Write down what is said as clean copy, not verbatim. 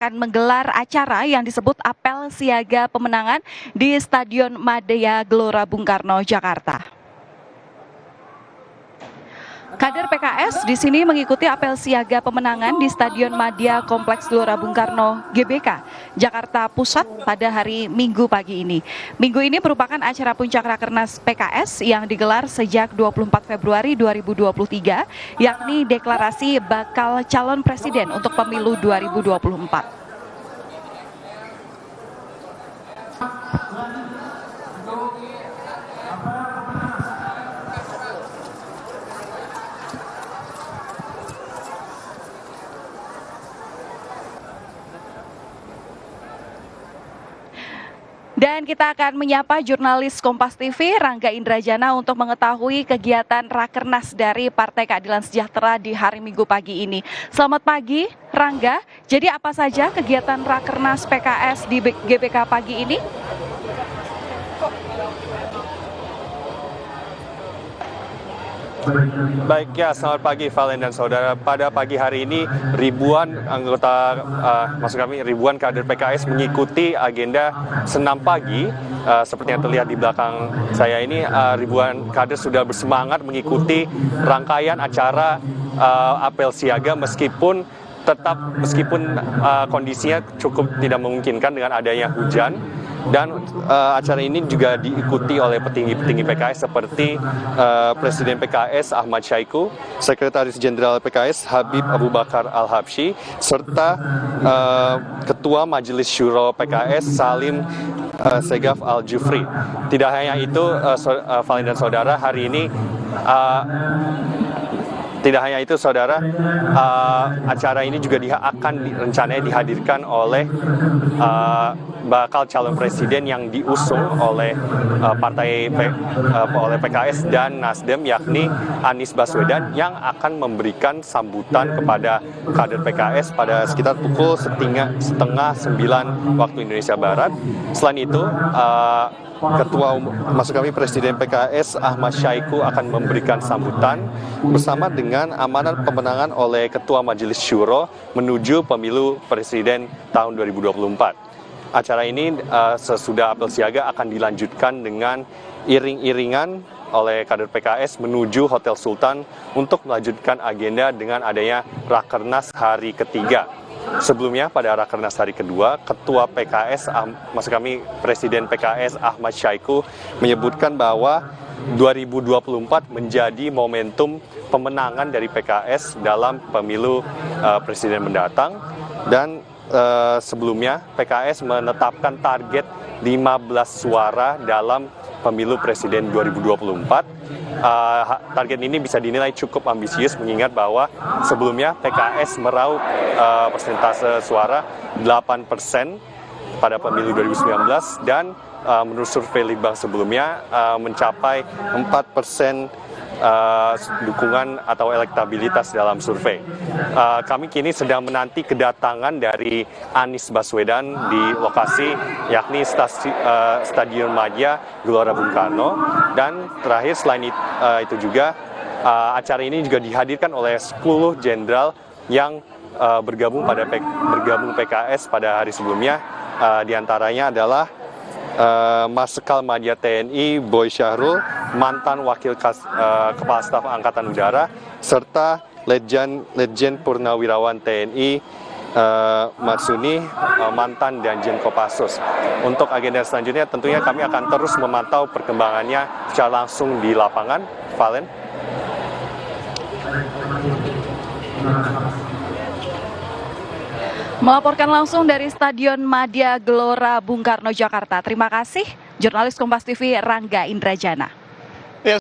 akan menggelar acara yang disebut Apel Siaga Pemenangan di Stadion Madia Gelora Bung Karno, Jakarta. Kader PKS di sini mengikuti apel siaga pemenangan di Stadion Madia Kompleks Gelora Bung Karno GBK, Jakarta Pusat pada hari Minggu pagi ini. Minggu ini merupakan acara puncak Rakernas PKS yang digelar sejak 24 Februari 2023, yakni deklarasi bakal calon presiden untuk pemilu 2024. Dan kita akan menyapa jurnalis Kompas TV Rangga Indrajana untuk mengetahui kegiatan Rakernas dari Partai Keadilan Sejahtera di hari Minggu pagi ini. Selamat pagi Rangga, jadi apa saja kegiatan Rakernas PKS di GBK pagi ini? Baik ya, selamat pagi Valen dan saudara. Pada pagi hari ini ribuan anggota, ribuan kader PKS mengikuti agenda senam pagi. Seperti yang terlihat di belakang saya ini, ribuan kader sudah bersemangat mengikuti rangkaian acara apel siaga meskipun kondisinya cukup tidak memungkinkan dengan adanya hujan. Dan acara ini juga diikuti oleh petinggi-petinggi PKS seperti Presiden PKS Ahmad Syaiqo, Sekretaris Jenderal PKS Habib Abu Bakar Al-Habsyi, serta Ketua Majelis Syuro PKS Salim Segaf Al-Jufri. Tidak hanya itu, Valen dan saudara, hari ini acara ini juga akan rencananya dihadirkan oleh bakal calon presiden yang diusung oleh oleh PKS dan Nasdem, yakni Anies Baswedan, yang akan memberikan sambutan kepada kader PKS pada sekitar pukul setengah 9 waktu Indonesia Barat. Selain itu, Presiden PKS Ahmad Syaiqo akan memberikan sambutan bersama dengan amanat pemenangan oleh Ketua Majelis Syuro menuju pemilu presiden tahun 2024. Acara ini sesudah apel siaga akan dilanjutkan dengan iring-iringan oleh kader PKS menuju Hotel Sultan untuk melanjutkan agenda dengan adanya Rakernas hari ketiga. Sebelumnya pada Rakernas hari kedua, Ketua PKS, Presiden PKS Ahmad Syaiqo menyebutkan bahwa 2024 menjadi momentum pemenangan dari PKS dalam pemilu presiden mendatang. Dan sebelumnya PKS menetapkan target 15 suara dalam pemilu presiden 2024. Target ini bisa dinilai cukup ambisius mengingat bahwa sebelumnya PKS meraup persentase suara 8% pada pemilu 2019 dan menurut survei Litbang sebelumnya mencapai 4% dukungan atau elektabilitas dalam survei. Kami kini sedang menanti kedatangan dari Anies Baswedan di lokasi, yakni Stadion Madia Gelora Bung Karno. Dan terakhir selain itu juga acara ini juga dihadirkan oleh 10 jenderal yang bergabung PKS pada hari sebelumnya. Diantaranya adalah Marsikal Madya TNI Boy Syahrul, mantan Wakil Kepala Staf Angkatan Udara, serta Letjen Purnawirawan TNI Marsuni, mantan Danjen Kopassus. Untuk agenda selanjutnya tentunya kami akan terus memantau perkembangannya secara langsung di lapangan. Valen. Melaporkan langsung dari Stadion Madia Gelora Bung Karno, Jakarta. Terima kasih, jurnalis Kompas TV Rangga Indrajana.